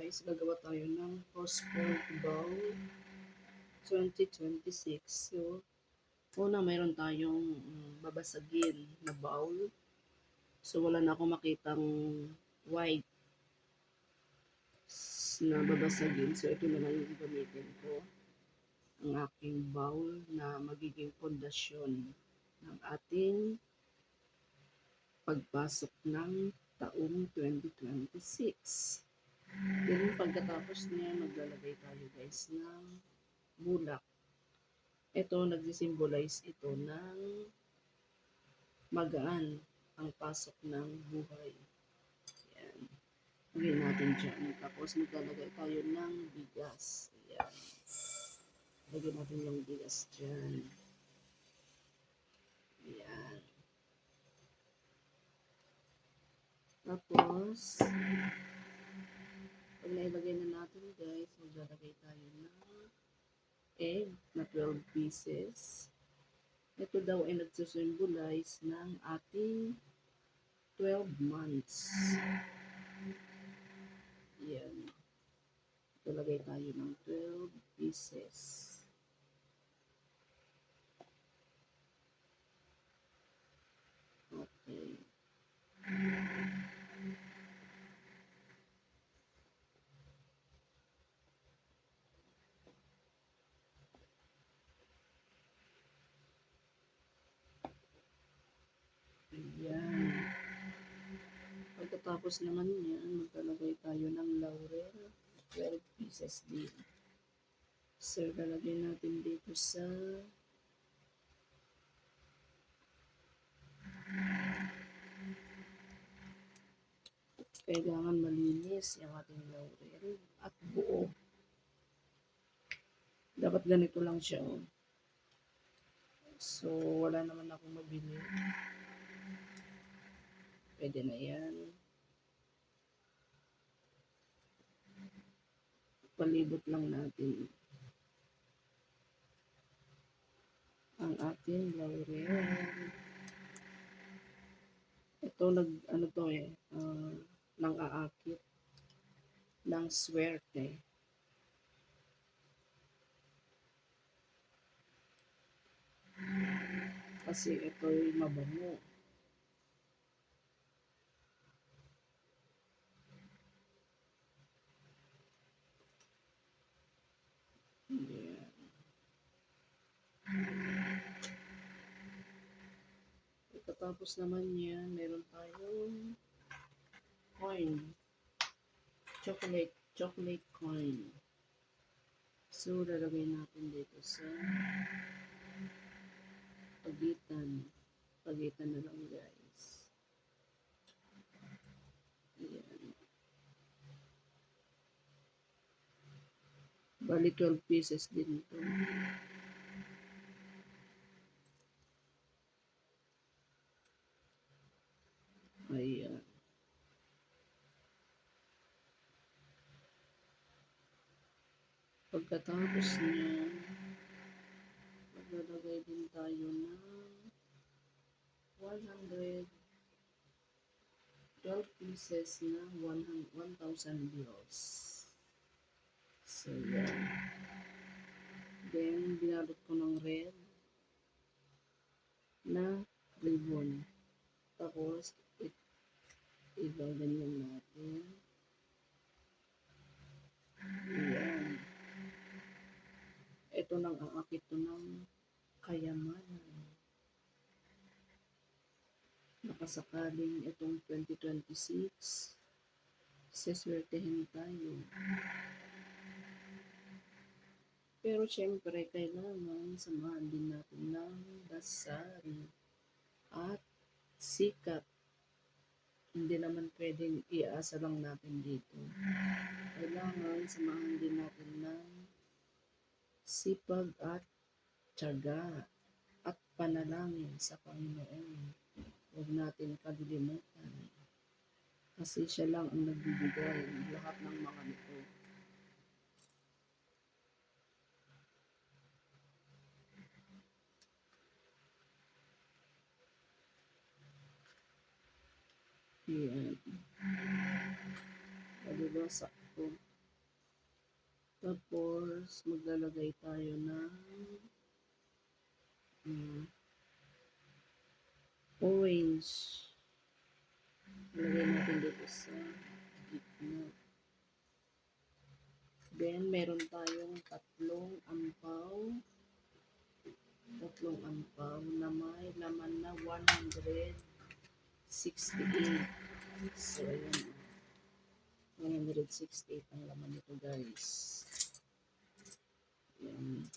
guys, gagawa tayo ng Prosper Bowl 2026. So, una mayroon tayong babasagin na bowl. So, wala na akong makitang white na babasagin. So, ito na lang yung gamitin ko. Ang aking bowl na magiging pundasyon ng ating pagpasok ng taong 2026. Then, pagkatapos niya, maglalagay tayo guys ng bulak. Ito, nagsisimbolize ito ng magaan ang pasok ng buhay. Ayan. Lagay natin dyan. Tapos, maglalagay tayo ng bigas. Ayan. Lagay natin yung bigas dyan. Ayan. Tapos, pag nailagay na natin guys, maglalagay tayo ng egg na 12 pieces. Ito daw ay nagsusymbolize ng ating 12 months. Yan. Ilagay tayo ng 12 pieces. Okay. Ayan. Pagkatapos naman yan, maglalagay tayo ng laurel. 12 pieces din. So, lalagay natin dito sa kailangan malinis yung ating laurel at buo. Dapat ganito lang siya. So, wala naman akong mabili. Pwede na yan. Palibot lang natin ang ating laurel. Ito, nang-aakit ng swerte. Kasi ito'y mabango. Yeah. Pagkatapos naman yan, meron tayong coin. Chocolate coin. So, lalagay natin dito sa pagitan na lang guys. Ayan. Bali 12 pieces din ito. Ayan. Pagkatapos niya, maglalagay din tayo ng 112 pieces na 1,000 bills. So, yan. Then, binalot ko ng red na ribbon. Tapos, ganyan natin. Ayan. Ito nang aakit to ng kayamanan. Nakasakaling itong 2026, siswertehin tayo. Pero syempre, kailangan samahan din natin ng dasal at sikap. Hindi naman pwedeng iasa lang natin dito. Kailangan samahan din natin ng sipag at tiyaga at panalangin sa Panginoon. Huwag natin kalilimutan. Kasi siya lang ang nagbibigay ng lahat ng mga nito. Yan. Palibasak ko. Tapos, maglalagay tayo ng orange. Lagay natin dito sa gitna. Then, meron tayong tatlong ampaw na may laman na 168. So, ayan. 168 ang laman nito, guys. Ayan.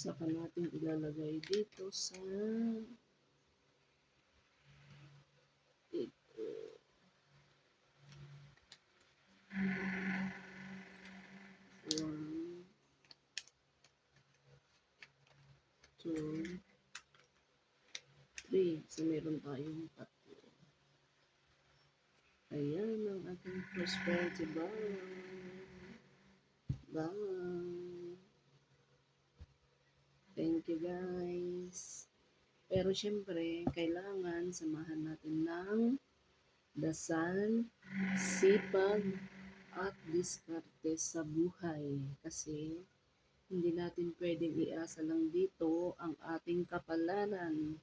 Saka natin ilalagay dito sa ito. 1, 2, 3. So, meron tayong 3. Ayan ang ating prosperity ball. Thank you, guys. Pero syempre, kailangan samahan natin ng dasal, sipag, at diskarte sa buhay. Kasi hindi natin pwedeng iasa lang dito ang ating kapalaran,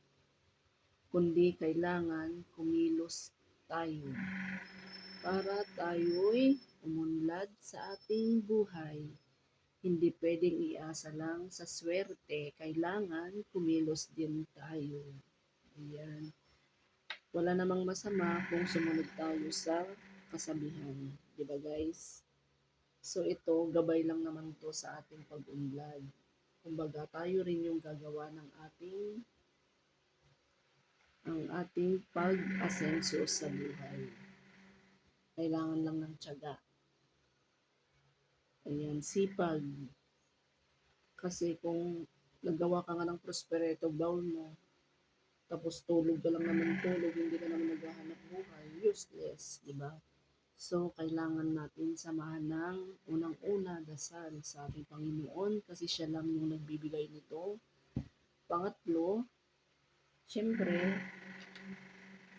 kundi kailangan kumilos tayo para tayo'y umunlad sa ating buhay. Hindi pwedeng iasa lang sa swerte, kailangan kumilos din tayo. Ayan. Wala namang masama kung sumunod tayo sa kasabihan. Diba, guys? So ito, gabay lang naman to sa ating pag-unlad. Kumbaga, tayo rin yung gagawa ng ating pag-asenso sa buhay. Kailangan lang ng tiyaga. Ayan, sipag. Kasi kung naggawa ka nga ng prosperito bowl mo, tapos tulog ka lang naman tulog, hindi ka naman naghahanap buhay, useless, di ba? So, kailangan natin samahan ng unang-una dasal sa ating Panginoon kasi siya lang yung nagbibigay nito. Pangatlo, syempre,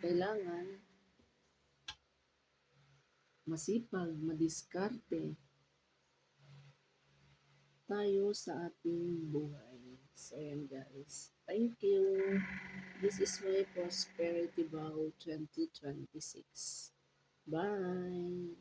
kailangan masipag, madiskarte tayo sa ating buhay. So, ayan guys. Thank you. This is my Prosperity Vow 2026. Bye!